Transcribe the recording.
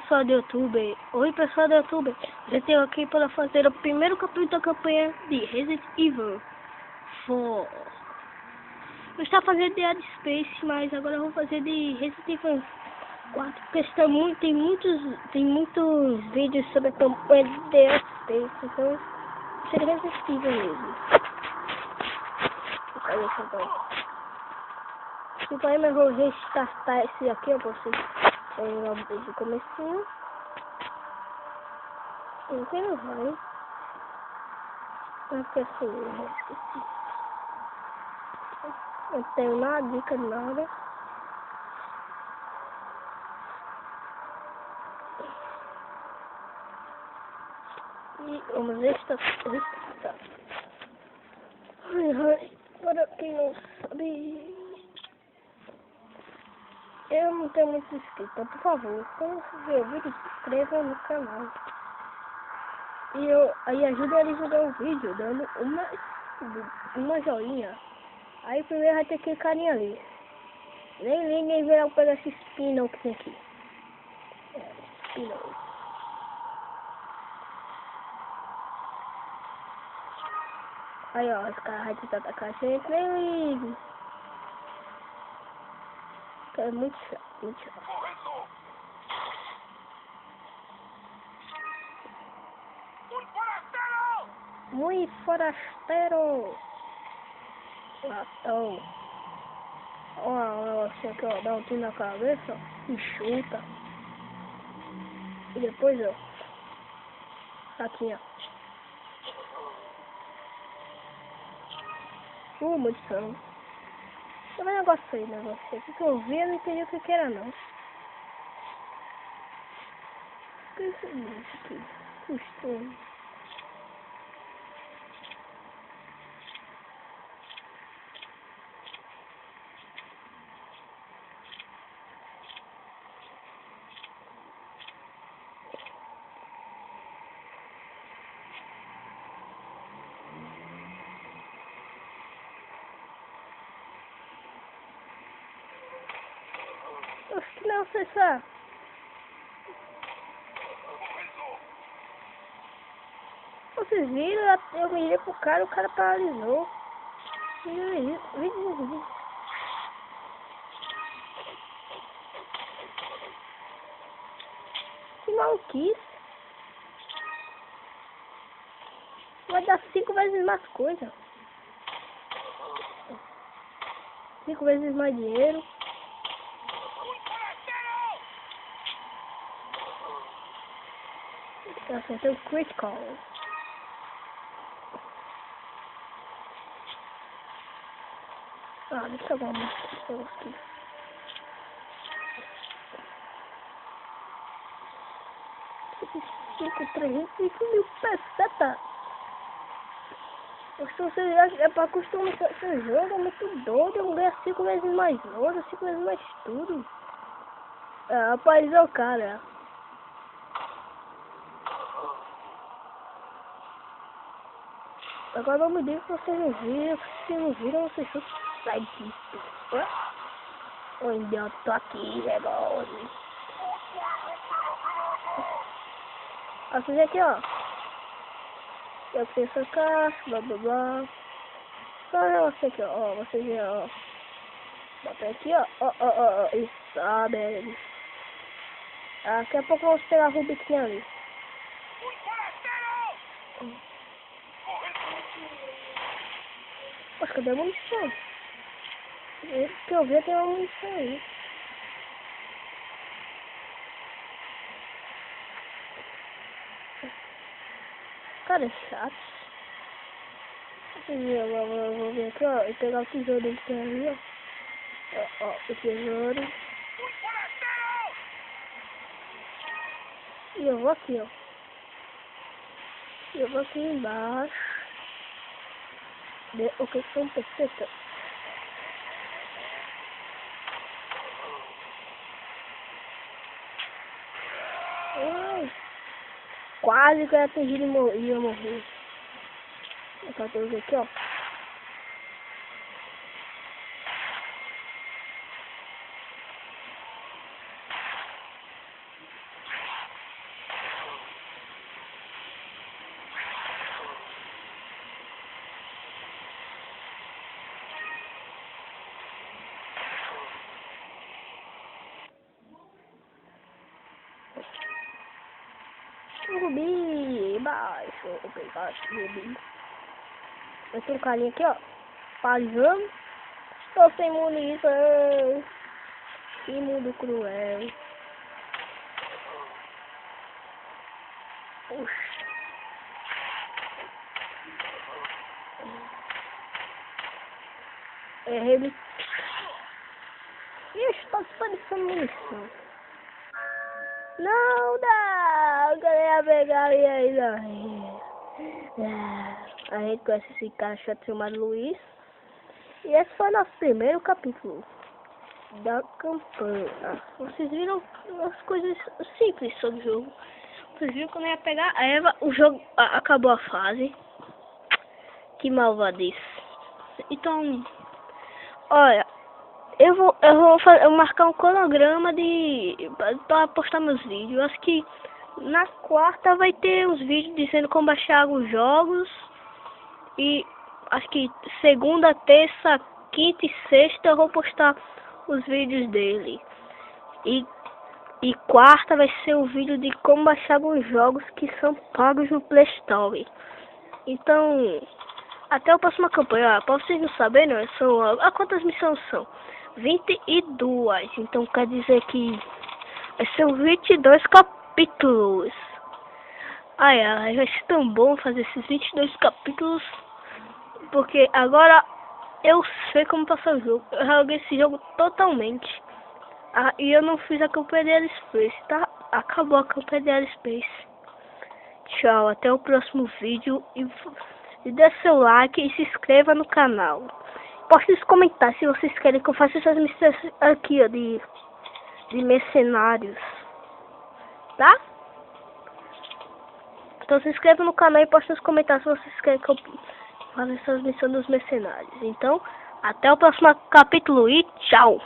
Pessoal do YouTube, oi pessoal do YouTube, eu tenho aqui para fazer o primeiro capítulo da campanha de Resident Evil 4. Eu estava fazendo de Dead Space, mas agora eu vou fazer de Resident Evil 4, porque tem muitos vídeos sobre a campanha de Dead Space, então seria Resident Evil mesmo. Então aí eu vou restartar esse aqui, eu posso jogar desde o comecinho. Não tem não vai. Porque assim, eu esqueci. Não tenho nada, dica, nada. E vamos restartar. Para quem não sabe, eu não tenho muito inscrito, então, por favor, quando você ver o vídeo, se inscreva no canal. E aí ajuda ele a jogar o vídeo, dando uma joinha. Aí primeiro vai ter aquele carinha ali. Nem ninguém verá pegar esse spinel que tem aqui. Spinel. Aí ó, os caras vão tentar atacar a gente, nem ligue. É muito chato, muito chato. Muito forasteiro! Latão! Ó, o negócio aqui, ó, dá um tiro na cabeça, ó, e chuta. E depois, ó, aqui, ó. Muito sangue. Olha o negócio aí, negócio aqui que eu vi, eu não entendi o que era, não. O que é isso aqui? Costume. Acho que não, você sabe. Vocês viram, eu mirei pro cara, o cara paralisou. Vídeo. Que maluquice. Vai dar 5 vezes mais coisa. 5 vezes mais dinheiro. Acertei o critical. Ah, deixa eu ver uma coisa aqui. Cinco, 305 mil pesetas. É pra customar esse jogo, é muito doido. Eu vou ganhar 5 vezes mais ouro, 5 vezes mais tudo. Ah, rapaz, é o cara. Agora não me diga que vocês não viram. Se não viram, vocês sai disso. Onde eu tô aqui, negócio. Ó, vocês aqui, ó. Eu fiz essa caixa, blá blá blá. Só você aqui, ó. Vocês vê, ó. Bota aqui, ó. Ó. Isso, abre. Daqui a pouco eu vou pegar a Rubiquinha ali. Poxa, cadê a munição? Que eu vi tem uma munição aí. Cara, é chato. Eu vou vir aqui, ó, e pegar o tesouro que tem ali, ó. Ó, o tesouro. E eu vou aqui, ó. E eu vou aqui embaixo. O que são perfeitas? Quase que eu ia atingir e ia morrer. Eu só tenho aqui, ó. Rubi, baixo, Rubi. Vai ter um carinha aqui, ó. Pajando. Estou sem munição. Que mundo cruel. Puxa. Ele... Ixi, tá desperdiçando munição. Não dá! Eu queria pegar e aí, a gente conhece esse cara chato chamado Luiz. E esse foi nosso primeiro capítulo da campanha. Vocês viram as coisas simples sobre o jogo. Vocês viram quando eu ia pegar a Eva, o jogo acabou a fase. Que malvadice. Então, olha, eu vou marcar um cronograma para postar meus vídeos. Acho que na quarta vai ter uns vídeos dizendo como baixar os jogos. E acho que segunda, terça, quinta e sexta eu vou postar os vídeos dele. E quarta vai ser o vídeo de como baixar alguns jogos que são pagos no Play Store. Então, até a próxima campanha. Para vocês não saberem, quantas missões são? 22. Então quer dizer que vai ser 22 capítulos. Ai, vai ser tão bom fazer esses 22 capítulos. Porque agora eu sei como passar o jogo. Eu joguei esse jogo totalmente. E eu não fiz a campanha de Air Space, tá? Acabou a campanha de Air Space. Tchau, até o próximo vídeo. E dê seu like e se inscreva no canal. Poste nos comentários se vocês querem que eu faça essas missões aqui, ó, de mercenários. Tá? Então se inscreva no canal e poste nos comentários se vocês querem que eu faça essas missões dos mercenários. Então, até o próximo capítulo e tchau!